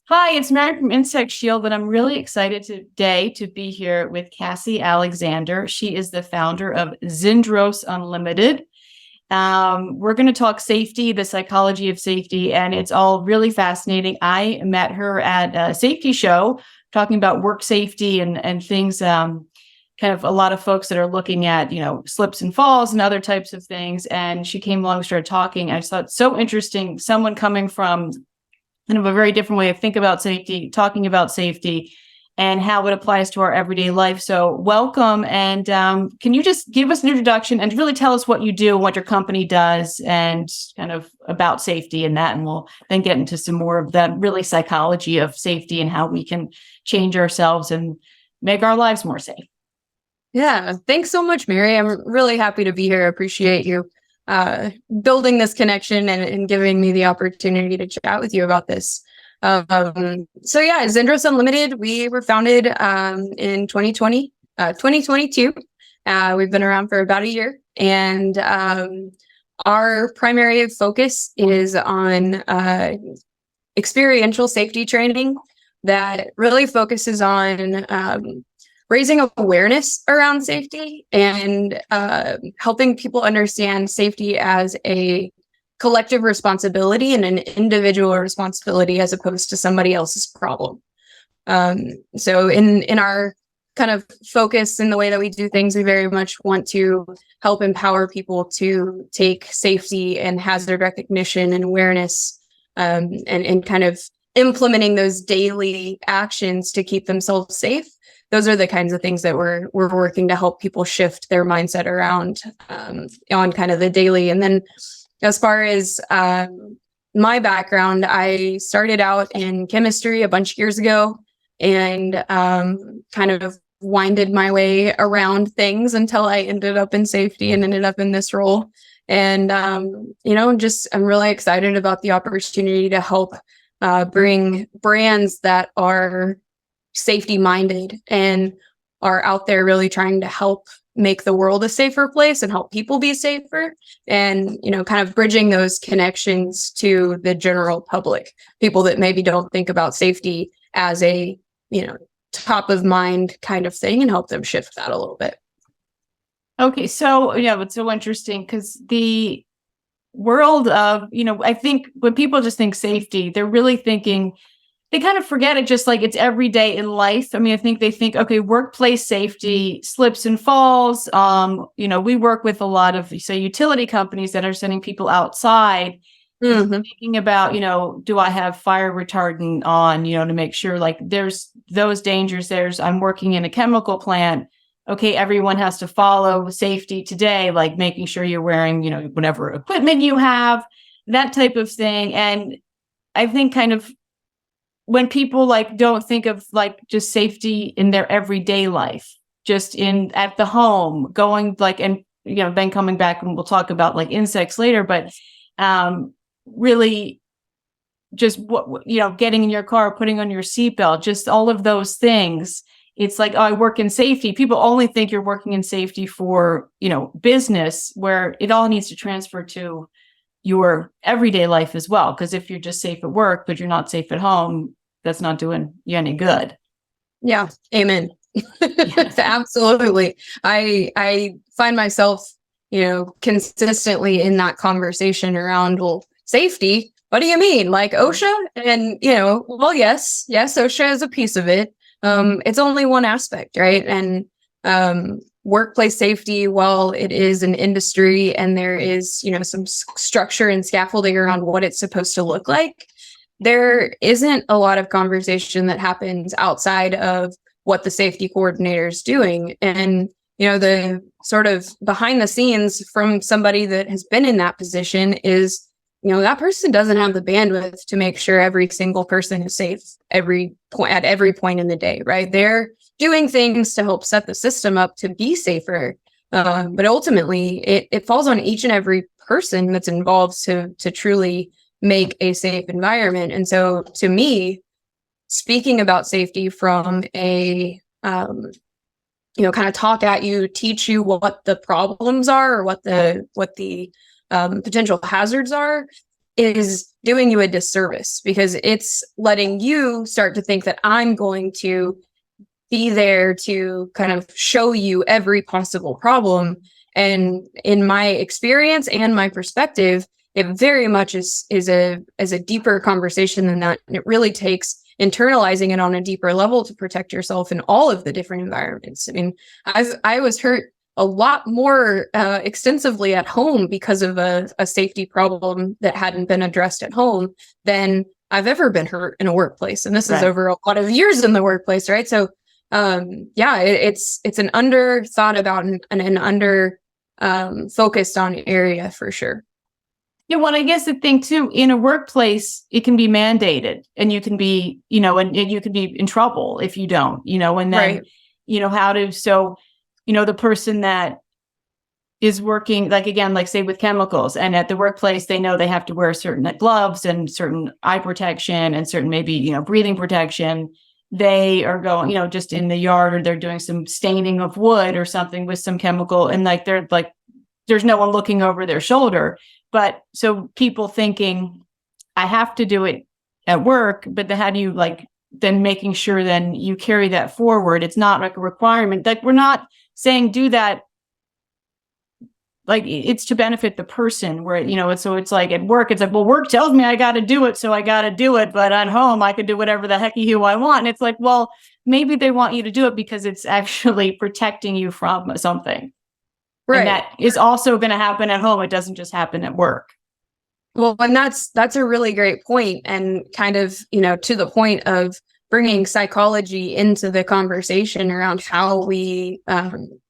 Hi, it's Mary from Insect Shield, and I'm really excited today to be here with Cassie Alexander. She is the founder of Xendros Unlimited. We're going to talk safety, the psychology of safety, and it's all really fascinating. I met her at a safety show talking about work safety and things, kind of a lot of folks that are looking at, slips and falls and other types of things. And she came along, started talking. I just thought so interesting. Someone coming from kind of a very different way of think about safety, talking about safety and how it applies to our everyday life. So welcome. And can you just give us an introduction and really tell us what you do, what your company does, and kind of about safety and that, and we'll then get into some more of the really psychology of safety and how we can change ourselves and make our lives more safe. Yeah, thanks so much, Mary. I'm really happy to be here. I appreciate you building this connection and giving me the opportunity to chat with you about this. Xendros Unlimited, we were founded in 2022. We've been around for about a year, and our primary focus is on experiential safety training that really focuses on raising awareness around safety and helping people understand safety as a collective responsibility and an individual responsibility as opposed to somebody else's problem. So in our kind of focus in the way that we do things, we very much want to help empower people to take safety and hazard recognition and awareness and kind of implementing those daily actions to keep themselves safe. Those are the kinds of things that we're working to help people shift their mindset around on kind of the daily. And then as far as my background, I started out in chemistry a bunch of years ago and kind of winded my way around things until I ended up in safety and ended up in this role. And, I'm really excited about the opportunity to help bring brands that are safety minded and are out there really trying to help make the world a safer place and help people be safer, and kind of bridging those connections to the general public, people that maybe don't think about safety as a top of mind kind of thing, and help them shift that a little bit. Okay, so it's so interesting because the world of I think when people just think safety, they're really thinking, they kind of forget it, just like it's every day in life. I mean, I think they think, okay, workplace safety, slips and falls. We work with a lot of, say, utility companies that are sending people outside, thinking about, do I have fire retardant on, to make sure, like, there's those dangers. I'm working in a chemical plant. Okay, everyone has to follow safety today, like making sure you're wearing, whatever equipment you have, that type of thing. And I think kind of, when people don't think of just safety in their everyday life, just at the home, going and then coming back, and we'll talk about insects later, but really just getting in your car, putting on your seatbelt, just all of those things. It's like, oh, I work in safety. People only think you're working in safety for business, where it all needs to transfer to your everyday life as well. Because if you're just safe at work, but you're not safe at home, that's not doing you any good. Yeah. Amen. Absolutely. I find myself, consistently in that conversation around, well, safety. What do you mean? Like OSHA? And, well, yes, OSHA is a piece of it. It's only one aspect, right? And workplace safety, while it is an industry and there is, some structure and scaffolding around what it's supposed to look like, there isn't a lot of conversation that happens outside of what the safety coordinator is doing. And, the sort of behind the scenes from somebody that has been in that position is, that person doesn't have the bandwidth to make sure every single person is safe at every point in the day, right? They're doing things to help set the system up to be safer. But ultimately, it falls on each and every person that's involved to truly make a safe environment. And so to me, speaking about safety from a, kind of talk at you, teach you what the problems are or what the potential hazards are, is doing you a disservice, because it's letting you start to think that I'm going to be there to kind of show you every possible problem. And in my experience and my perspective, it very much is a deeper conversation than that. And it really takes internalizing it on a deeper level to protect yourself in all of the different environments. I mean, I was hurt a lot more extensively at home because of a safety problem that hadn't been addressed at home than I've ever been hurt in a workplace. And this is over a lot of years in the workplace, right? So it's an under thought about and an under focused on area for sure. Yeah, well, I guess the thing too, in a workplace, it can be mandated, and you can be, and you can be in trouble if you don't, and then, the person that is working, like, again, like say with chemicals, and at the workplace, they know they have to wear certain gloves and certain eye protection and certain maybe, breathing protection. They are going, just in the yard, or they're doing some staining of wood or something with some chemical, and like they're like, there's no one looking over their shoulder. But so people thinking, I have to do it at work, but then how do you then making sure then you carry that forward? It's not like a requirement. Like, we're not saying do that. Like, it's to benefit the person, where, so it's like at work, it's like, well, work tells me I got to do it, so I got to do it. But at home, I could do whatever the hecky who I want. And it's like, well, maybe they want you to do it because it's actually protecting you from something. Right. And that is also going to happen at home. It doesn't just happen at work. Well, and that's a really great point, and kind of, to the point of bringing psychology into the conversation around how we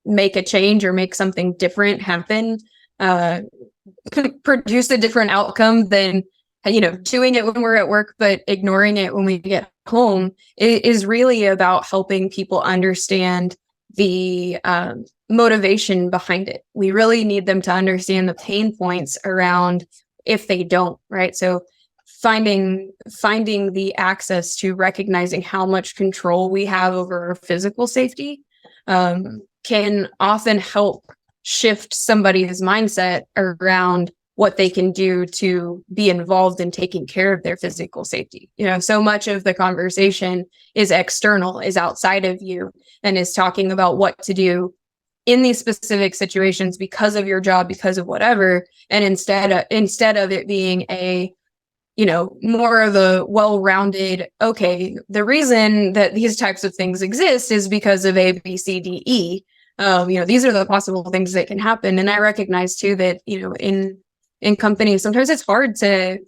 make a change or make something different happen, produce a different outcome than, doing it when we're at work, but ignoring it when we get home. It is really about helping people understand the motivation behind it. We really need them to understand the pain points around if they don't, right? So finding the access to recognizing how much control we have over our physical safety can often help shift somebody's mindset around what they can do to be involved in taking care of their physical safety. So much of the conversation is external, is outside of you, and is talking about what to do in these specific situations because of your job, because of whatever. And instead of it being a, more of a well-rounded, okay, the reason that these types of things exist is because of A, B, C, D, E. These are the possible things that can happen. And I recognize too that, in companies, sometimes it's hard to,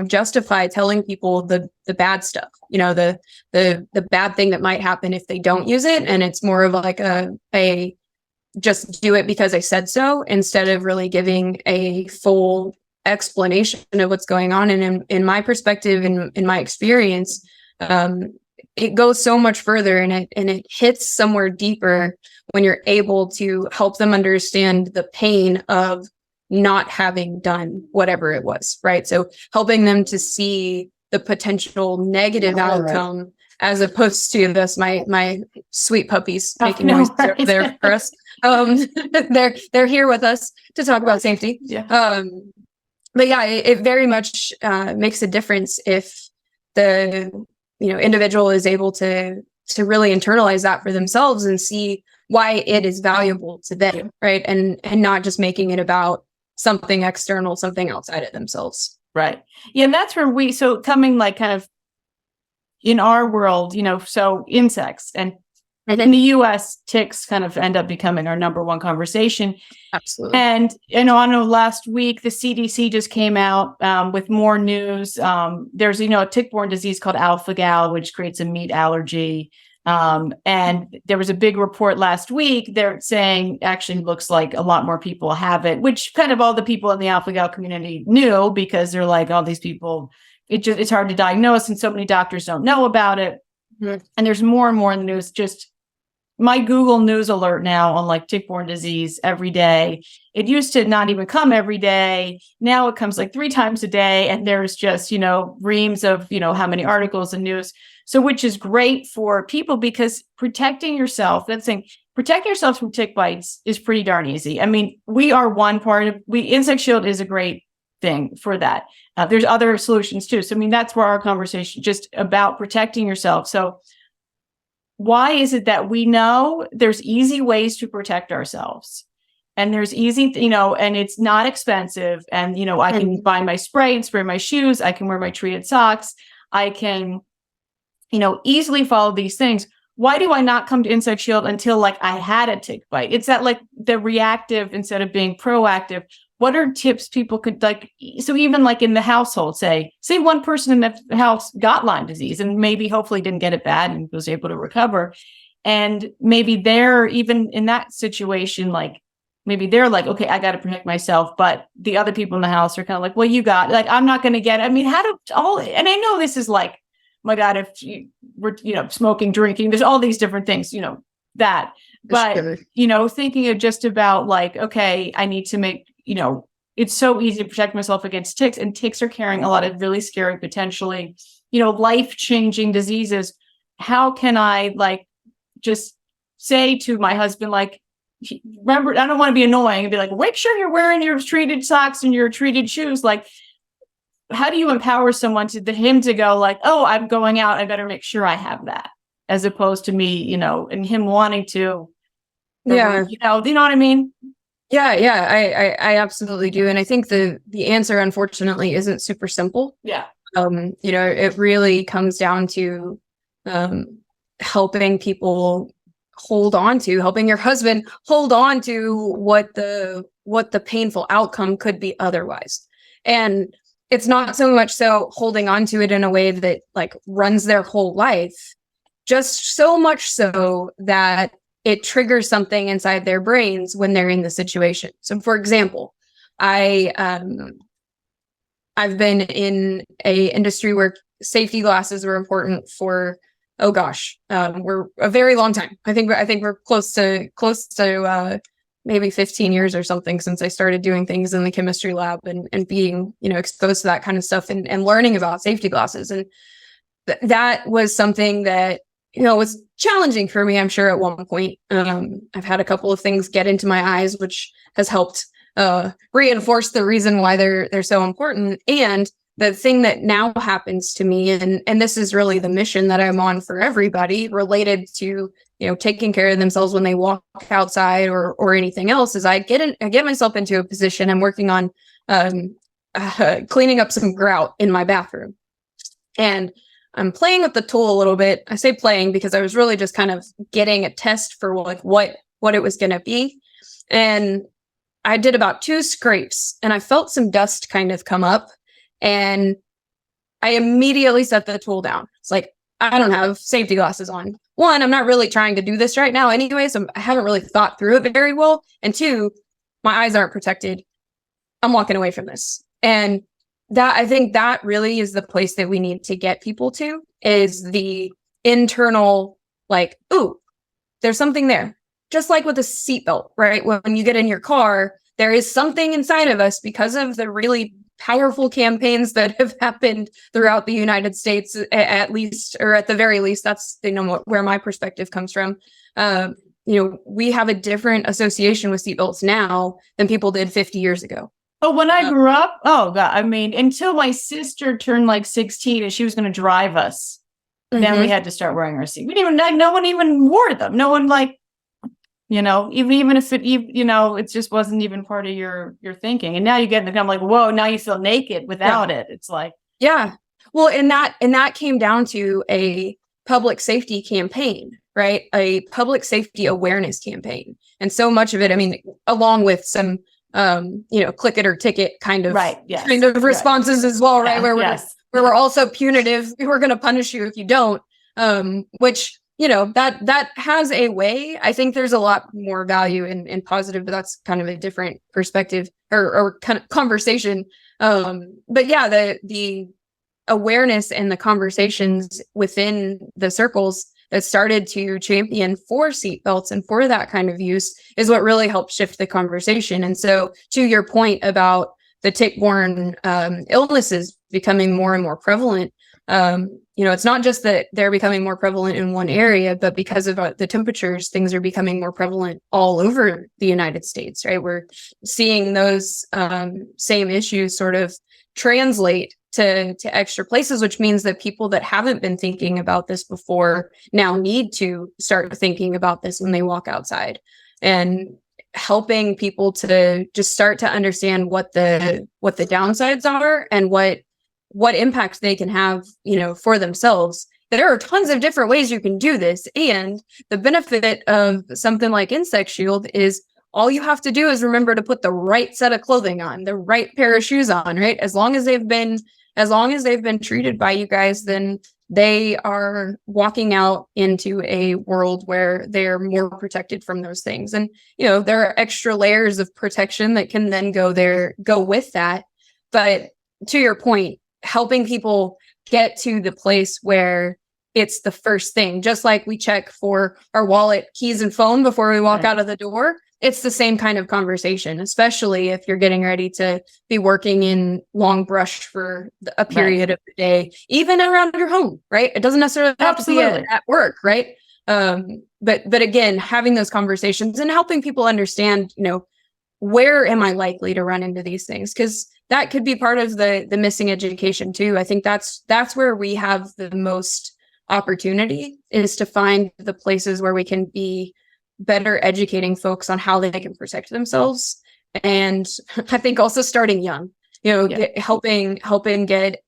justify telling people the bad stuff, the bad thing that might happen if they don't use it. And it's more of like a just do it because I said so, instead of really giving a full explanation of what's going on. And in my perspective, in my experience, it goes so much further, and it hits somewhere deeper when you're able to help them understand the pain of not having done whatever it was, right? So helping them to see the potential negative outcome, as opposed to this, my sweet puppies making noise over there for us. They're here with us to talk about safety. Yeah. But yeah, it very much makes a difference if the individual is able to really internalize that for themselves and see why it is valuable to them, right? And not just making it about something external, something outside of themselves. Right. Yeah, and that's where so coming like kind of in our world, so insects, and in the US, ticks kind of end up becoming our number one conversation. Absolutely. And, I know last week, the CDC just came out with more news. There's, a tick-borne disease called alpha-gal, which creates a meat allergy. And there was a big report last week. They're saying actually looks like a lot more people have it, which kind of all the people in the alpha-gal community knew, because they're like, all these people, it's hard to diagnose, and so many doctors don't know about it. Mm-hmm. And there's more and more in the news. Just my Google News alert now on like tick-borne disease every day. It used to not even come every day. Now it comes like 3 times a day. And there's just, reams of, how many articles and news. So, which is great for people, because protecting yourself, protecting yourself from tick bites is pretty darn easy. I mean, we are one part of, Insect Shield is a great thing for that. There's other solutions too. So, I mean, that's where our conversation just about protecting yourself. So why is it that we know there's easy ways to protect ourselves? And there's easy, and it's not expensive. And, I can buy my spray and spray my shoes. I can wear my treated socks. I can, easily follow these things. Why do I not come to Inside Shield until like I had a tick bite? It's that like the reactive instead of being proactive. What are tips people could like? So even like in the household, say one person in the house got Lyme disease and maybe hopefully didn't get it bad and was able to recover. And maybe they're even in that situation, like, maybe they're like, okay, I got to protect myself. But the other people in the house are kind of like, well, you got, like, I'm not going to get it. I mean, how do all, and I know this is like, my God, if you were, smoking, drinking, there's all these different things, that, but, thinking of just about like, okay, I need to make, it's so easy to protect myself against ticks, and ticks are carrying a lot of really scary, potentially, life-changing diseases. How can I like just say to my husband, like, remember, I don't want to be annoying and be like, make sure you're wearing your treated socks and your treated shoes. Like, how do you empower someone him to go like, oh, I'm going out, I better make sure I have that, as opposed to me, and him wanting to, Yeah. you know what I mean? Yeah, I absolutely do. And I think the answer, unfortunately, isn't super simple. Yeah. It really comes down to helping people helping your husband hold on to what the painful outcome could be otherwise. And it's not so much so holding on to it in a way that like runs their whole life, just so much so that it triggers something inside their brains when they're in the situation. So for example, I've been in a industry where safety glasses were important for, we're a very long time. I think we're close to maybe 15 years or something since I started doing things in the chemistry lab and being, exposed to that kind of stuff and learning about safety glasses. And that was something that, was challenging for me, I'm sure, at one point. I've had a couple of things get into my eyes, which has helped reinforce the reason why they're so important. And the thing that now happens to me, and this is really the mission that I'm on for everybody related to, taking care of themselves when they walk outside or anything else, is I get myself into a position. I'm working on cleaning up some grout in my bathroom, and I'm playing with the tool a little bit. I say playing because I was really just kind of getting a test for like what it was going to be. And I did about 2 scrapes and I felt some dust kind of come up, and I immediately set the tool down. It's like, I don't have safety glasses on. 1, I'm not really trying to do this right now anyway, so I haven't really thought through it very well. And 2, my eyes aren't protected. I'm walking away from this. And I think that really is the place that we need to get people to, is the internal, like, ooh, there's something there. Just like with a seatbelt, right? When you get in your car, there is something inside of us because of the really powerful campaigns that have happened throughout the United States, at least, or at the very least. That's where my perspective comes from. We have a different association with seatbelts now than people did 50 years ago. But when I grew up, oh God, I mean, until my sister turned like 16 and she was going to drive us, then we had to start wearing our seat. We didn't even, no one even wore them. No one even if it, it just wasn't even part of your thinking. And now you get in the car, I'm like, whoa, now you feel naked without it. It's like, yeah. Well, and that came down to a public safety campaign, right? A public safety awareness campaign. And so much of it, I mean, along with some, click it or ticket kind of, kind of responses as well, right? Where we're also punitive. We're going to punish you if you don't, which, that has a way. I think there's a lot more value in positive, but that's kind of a different perspective or kind of conversation. But yeah, the awareness and the conversations within the circles that started to champion for seatbelts and for that kind of use is what really helped shift the conversation. And so to your point about the tick-borne illnesses becoming more and more prevalent, It's not just that they're becoming more prevalent in one area, but because of the temperatures, things are becoming more prevalent all over the United States, right? We're seeing those same issues sort of translate to extra places, which means that people that haven't been thinking about this before now need to start thinking about this when they walk outside, and helping people to just start to understand what the downsides are and what impact they can have, for themselves. There are tons of different ways you can do this. And the benefit of something like Insect Shield is all you have to do is remember to put the right set of clothing on, the right pair of shoes on, right? As long as they've been treated by you guys, then they are walking out into a world where they're more protected from those things. And, there are extra layers of protection that can then go with that. But to your point, helping people get to the place where it's the first thing, just like we check for our wallet, keys, and phone before we walk out of the door. It's the same kind of conversation, especially if you're getting ready to be working in long brush for a period of the day, even around your home, right? It doesn't necessarily have to be at work, right? But again, having those conversations and helping people understand, where am I likely to run into these things? Because that could be part of the missing education too. I think that's where we have the most opportunity, is to find the places where we can be better educating folks on how they can protect themselves. And I think also starting young, helping get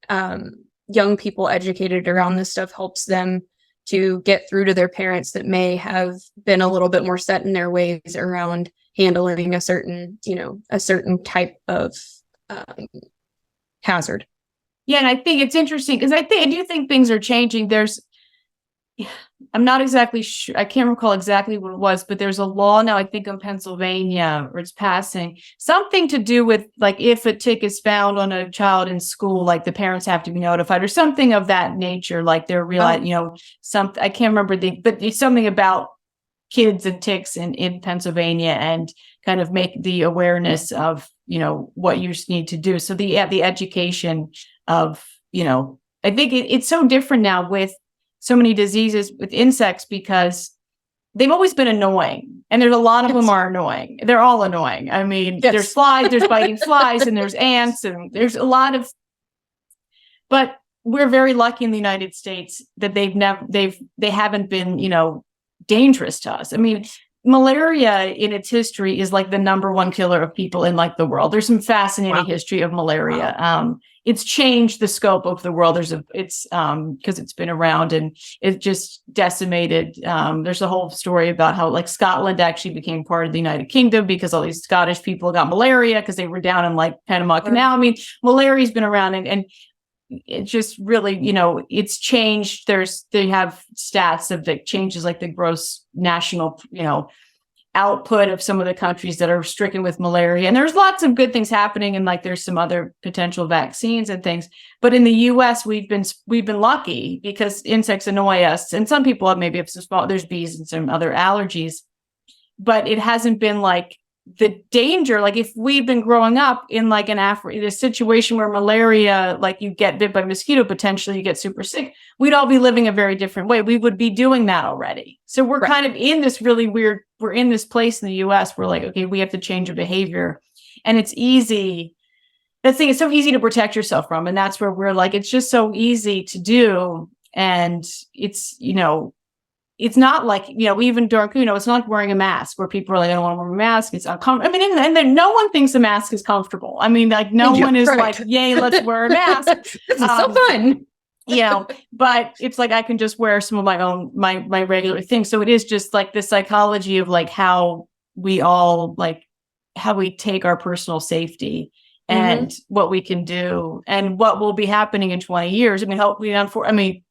young people educated around this stuff helps them to get through to their parents that may have been a little bit more set in their ways around handling a certain type of hazard. Yeah, and I think it's interesting because I do think things are changing. I'm not exactly sure. I can't recall exactly what it was, but there's a law now, I think in Pennsylvania, or it's passing, something to do with like if a tick is found on a child in school, like the parents have to be notified or something of that nature. Like they're realizing, I can't remember but it's something about kids and ticks in Pennsylvania, and kind of make the awareness of, what you need to do. So the education of, I think it's so different now with so many diseases with insects, because they've always been annoying, and there's a lot of them are annoying. They're all annoying. I mean, there's flies, there's biting flies, and there's ants, and there's a lot of, but we're very lucky in the United States that they haven't been, dangerous to us. I mean, malaria in its history is like the number one killer of people in like the world. There's some fascinating history of malaria. Wow. It's changed the scope of the world. It's because it's been around and it just decimated. There's a whole story about how like Scotland actually became part of the United Kingdom because all these Scottish people got malaria because they were down in like Panama Canal. I mean, malaria's been around and it just really, it's changed. They have stats of the changes, like the gross national, output of some of the countries that are stricken with malaria. And there's lots of good things happening. And like, there's some other potential vaccines and things, but in the US, we've been lucky because insects annoy us. And some people have some small, there's bees and some other allergies, but it hasn't been like the danger. Like if we've been growing up in like in a situation where malaria, like you get bit by mosquito, potentially you get super sick, we'd all be living a very different way. We would be doing that already. So we're kind of in this really weird, we're in this place in the US. We're like, okay, we have to change our behavior, and it's easy. That thing is so easy to protect yourself from. And that's where we're like, it's just so easy to do. And it's, it's not like, even during, it's not like wearing a mask where people are like, I don't want to wear a mask. It's uncomfortable. I mean, and then no one thinks a mask is comfortable. I mean, like no one is like, yay, let's wear a mask. This is so fun. But it's like, I can just wear some of my own, my regular things. So it is just like the psychology of like how we all like, how we take our personal safety and what we can do and what will be happening in 20 years. I mean,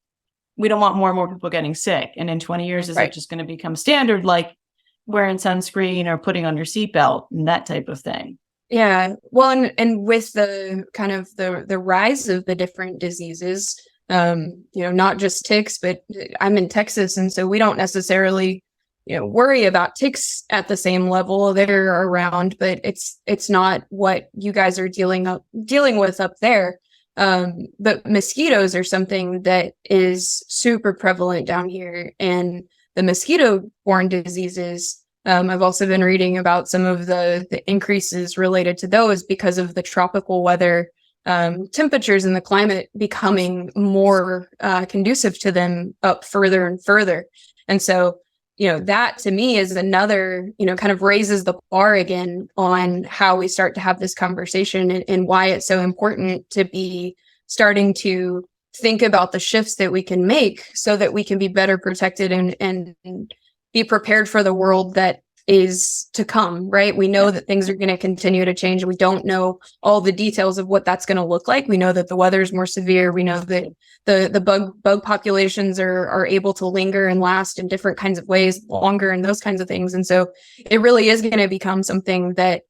we don't want more and more people getting sick. And in 20 years, is it just going to become standard, like wearing sunscreen or putting on your seatbelt and that type of thing? Yeah. Well, and with the kind of the rise of the different diseases, not just ticks, but I'm in Texas. And so we don't necessarily, worry about ticks at the same level. They're around, but it's not what you guys are dealing with up there. But mosquitoes are something that is super prevalent down here, and the mosquito-borne diseases. I've also been reading about some of the increases related to those because of the tropical weather, temperatures and the climate becoming more conducive to them up further and further. And so, that to me is another, kind of raises the bar again on how we start to have this conversation, and why it's so important to be starting to think about the shifts that we can make so that we can be better protected and be prepared for the world that is to come, right? We know that things are going to continue to change. We don't know all the details of what that's going to look like. We know that the weather is more severe. We know that the bug populations are able to linger and last in different kinds of ways longer, and those kinds of things. And so it really is going to become something that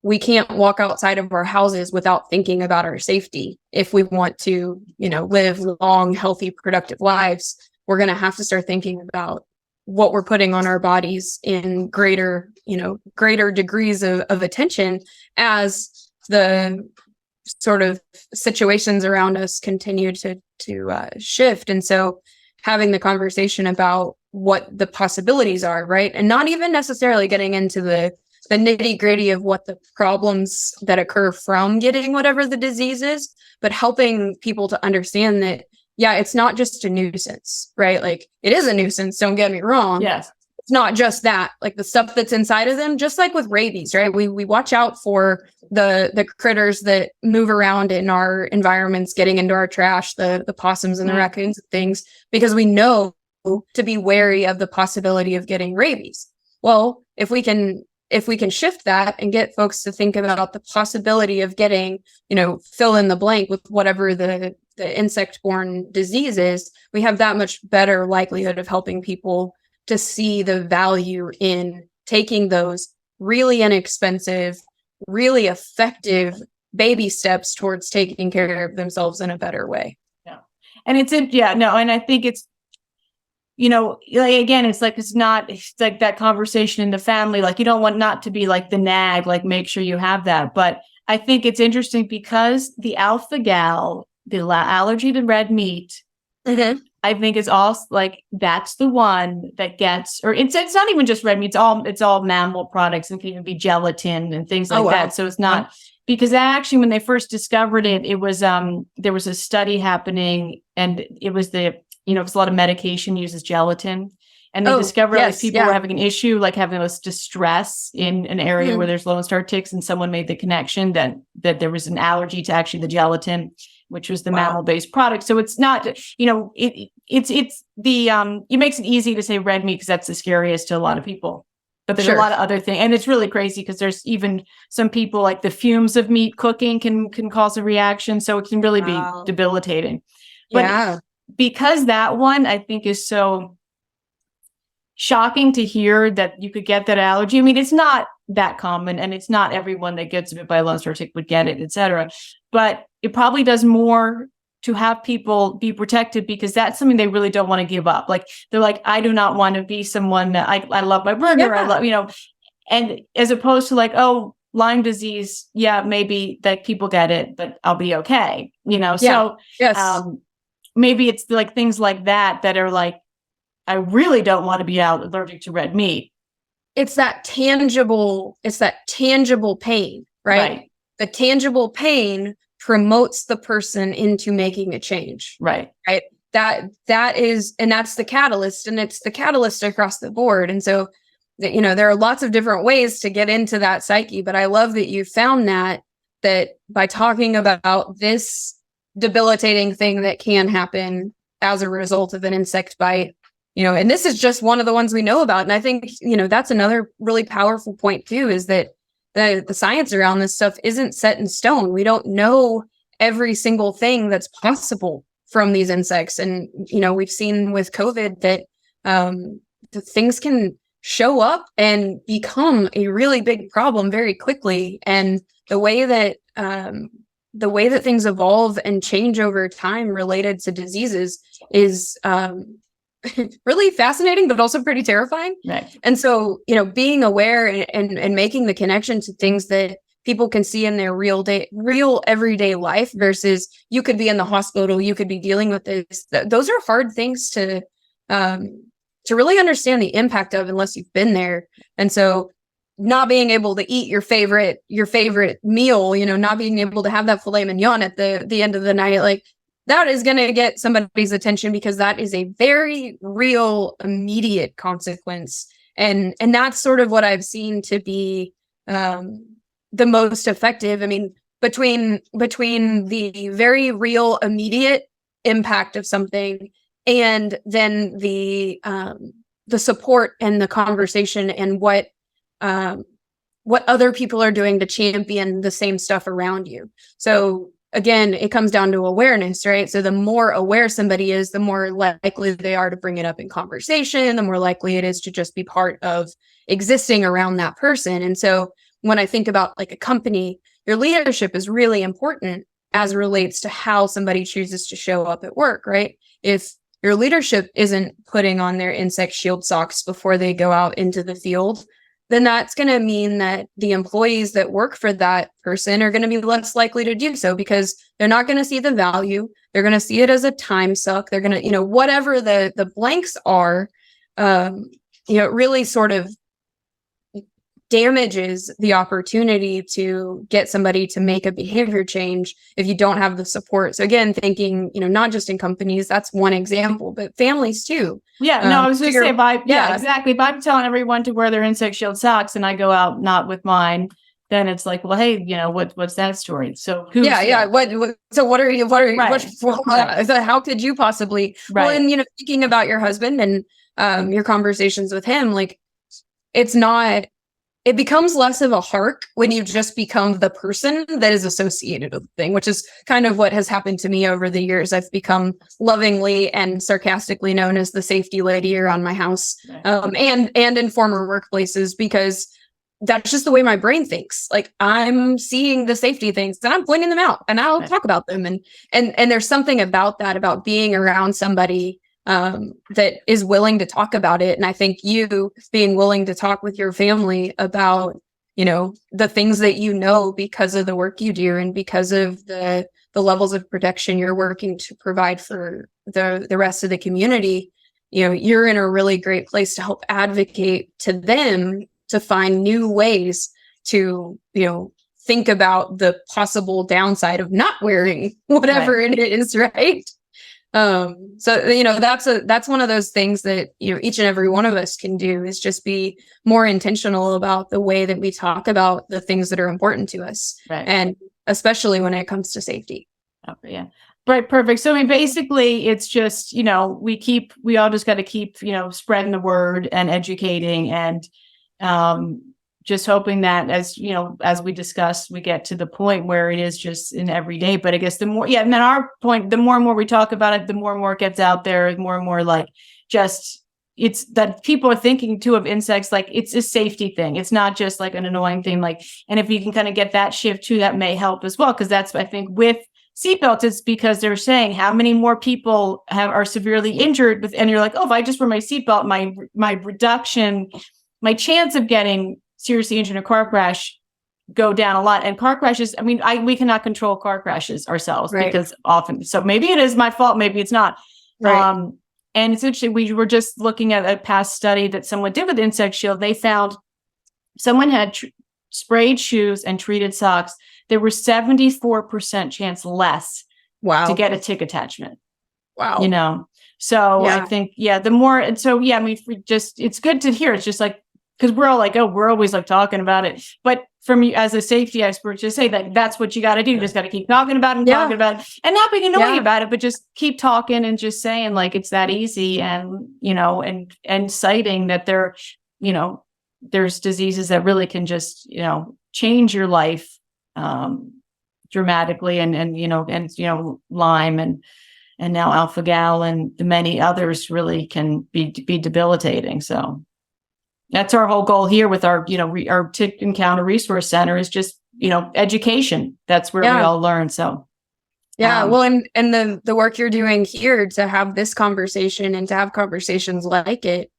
we can't walk outside of our houses without thinking about our safety. If we want to, live long, healthy, productive lives, we're going to have to start thinking about what we're putting on our bodies in greater degrees of attention as the sort of situations around us continue to shift. And so having the conversation about what the possibilities are, right? And not even necessarily getting into the nitty gritty of what the problems that occur from getting whatever the disease is, but helping people to understand that, yeah, it's not just a nuisance, right? Like, it is a nuisance, don't get me wrong. Yes. It's not just that, like the stuff that's inside of them, just like with rabies, right? We watch out for the critters that move around in our environments, getting into our trash, the possums and the raccoons and things, because we know to be wary of the possibility of getting rabies. Well, if we can shift that and get folks to think about the possibility of getting, fill in the blank with whatever the insect-borne disease is, we have that much better likelihood of helping people to see the value in taking those really inexpensive, really effective baby steps towards taking care of themselves in a better way. Yeah. And and I think it's, again, it's like that conversation in the family. Like, you don't want not to be like the nag, like make sure you have that. But I think it's interesting because the alpha gal, the allergy to red meat, I think is all like, that's the one that gets, or it's not even just red meat. It's all mammal products, and can even be gelatin and things like that. So it's not, because actually when they first discovered it, it was, there was a study happening, and it was because a lot of medication uses gelatin, and they discovered like people were having an issue, like having this distress in an area where there's Lone Star ticks, and someone made the connection that there was an allergy to actually the gelatin, which was the mammal-based product. So it's not, it's the it makes it easy to say red meat because that's the scariest to a lot of people. But there's a lot of other things, and it's really crazy because there's even some people, like the fumes of meat cooking can cause a reaction, so it can really be debilitating. But because that one, I think, is so shocking to hear that you could get that allergy. I mean, it's not that common, and it's not everyone that gets bit by a Lone Star tick would get it, etc. But it probably does more to have people be protected, because that's something they really don't want to give up. Like, they're like, I do not want to be someone that I love my burger. I love, and as opposed to like, oh, Lyme disease, maybe that people get it, but I'll be okay. So maybe it's like things like that are like, I really don't want to be out allergic to red meat. It's that tangible pain, right? The tangible pain promotes the person into making a change. Right. That is, and that's the catalyst, and it's the catalyst across the board. And so, there are lots of different ways to get into that psyche, but I love that you found that by talking about this debilitating thing that can happen as a result of an insect bite, and this is just one of the ones we know about. And I think, that's another really powerful point too, is that the science around this stuff isn't set in stone. We don't know every single thing that's possible from these insects. And, we've seen with COVID that the things can show up and become a really big problem very quickly. And the way that things evolve and change over time related to diseases is really fascinating, but also pretty terrifying. Right. And so, being aware and making the connection to things that people can see in their real everyday life versus you could be in the hospital, you could be dealing with this. Those are hard things to really understand the impact of unless you've been there. And so not being able to eat your favorite meal, not being able to have that filet mignon at the end of the night, like that is going to get somebody's attention because that is a very real, immediate consequence. And that's sort of what I've seen to be the most effective. I mean, between the very real, immediate impact of something and then the support and the conversation and what other people are doing to champion the same stuff around you. So again, it comes down to awareness, right? So the more aware somebody is, the more likely they are to bring it up in conversation, the more likely it is to just be part of existing around that person. And so when I think about like a company, your leadership is really important as it relates to how somebody chooses to show up at work, right? If your leadership isn't putting on their insect shield socks before they go out into the field, then that's going to mean that the employees that work for that person are going to be less likely to do so because they're not going to see the value. They're going to see it as a time suck. They're going to, whatever the blanks are, it really sort of damages the opportunity to get somebody to make a behavior change if you don't have the support. So again, thinking, not just in companies, that's one example, but families too. Yeah, no, I was going to say, exactly. If I'm telling everyone to wear their insect shield socks and I go out not with mine, then it's like, well, hey, what's that story? So who's what are you, right. So how could you possibly, right. Well, and, thinking about your husband and your conversations with him, like it becomes less of a hark when you just become the person that is associated with the thing, which is kind of what has happened to me over the years. I've become lovingly and sarcastically known as the safety lady around my house, and in former workplaces, because that's just the way my brain thinks. Like I'm seeing the safety things and I'm pointing them out and I'll talk about them. And there's something about that, about being around somebody that is willing to talk about it. And I think you being willing to talk with your family about, the things that because of the work you do and because of the levels of protection you're working to provide for the rest of the community, you're in a really great place to help advocate to them to find new ways to, think about the possible downside of not wearing whatever it is, right? So that's one of those things that each and every one of us can do, is just be more intentional about the way that we talk about the things that are important to us, and especially when it comes to safety. Yeah. Right. Perfect. So I mean, basically it's just, we all just got to keep, spreading the word and educating and, just hoping that as we discussed, we get to the point where it is just in every day. But I guess the more, and then our point, the more and more we talk about it, the more and more it gets out there, more and more like it's that people are thinking too of insects like it's a safety thing. It's not just like an annoying thing. Like, and if you can kind of get that shift too, that may help as well. Because that's, I think, with seatbelts, it's because they're saying how many more people are severely injured with, and you're like, oh, if I just wear my seatbelt, my chance of getting seriously injured in a car crash go down a lot. And car crashes, I mean, we cannot control car crashes ourselves because often, so maybe it is my fault, maybe it's not. Right. And it's interesting, we were just looking at a past study that someone did with Insect Shield. They found someone had sprayed shoes and treated socks. There were 74% chance less to get a tick attachment. Wow. So I think, the more, and so, I mean, it's good to hear. It's just like, because we're all like, oh, we're always like talking about it. But from you as a safety expert, just say that's what you got to do. You just got to keep talking about it and talking about it and not being annoying about it, but just keep talking and just saying like, it's that easy. And, and citing that there's diseases that really can just, change your life dramatically and Lyme and now alpha-gal and the many others really can be debilitating. So that's our whole goal here with our Tick Encounter Resource Center is just, education. That's where we all learn. So, well, and the work you're doing here to have this conversation and to have conversations like it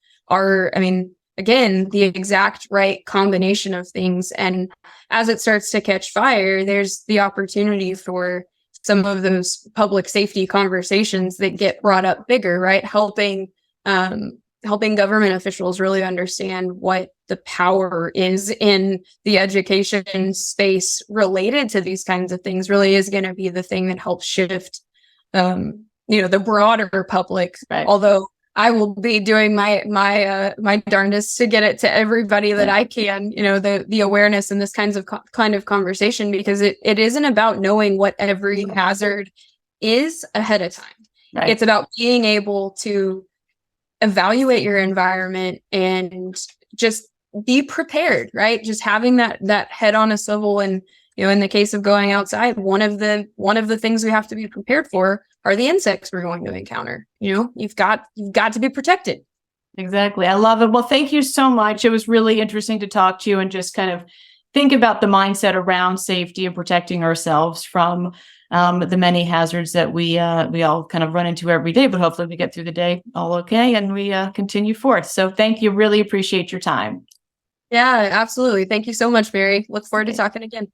again, the exact right combination of things. And as it starts to catch fire, there's the opportunity for some of those public safety conversations that get brought up bigger, right? Helping government officials really understand what the power is in the education space related to these kinds of things really is going to be the thing that helps shift, the broader public. Right. Although I will be doing my darndest to get it to everybody that I can, the awareness in this kind of conversation, because it isn't about knowing what every hazard is ahead of time. Right. It's about being able to evaluate your environment and just be prepared, right? Just having that head on a swivel. And in the case of going outside, one of the things we have to be prepared for are the insects we're going to encounter. You've got to be protected. Exactly. I love it. Well, thank you so much. It was really interesting to talk to you and just kind of think about the mindset around safety and protecting ourselves from the many hazards that we all kind of run into every day, but hopefully we get through the day all okay and we continue forth. So thank you. Really appreciate your time. Yeah, absolutely. Thank you so much, Mary. Look forward to talking again.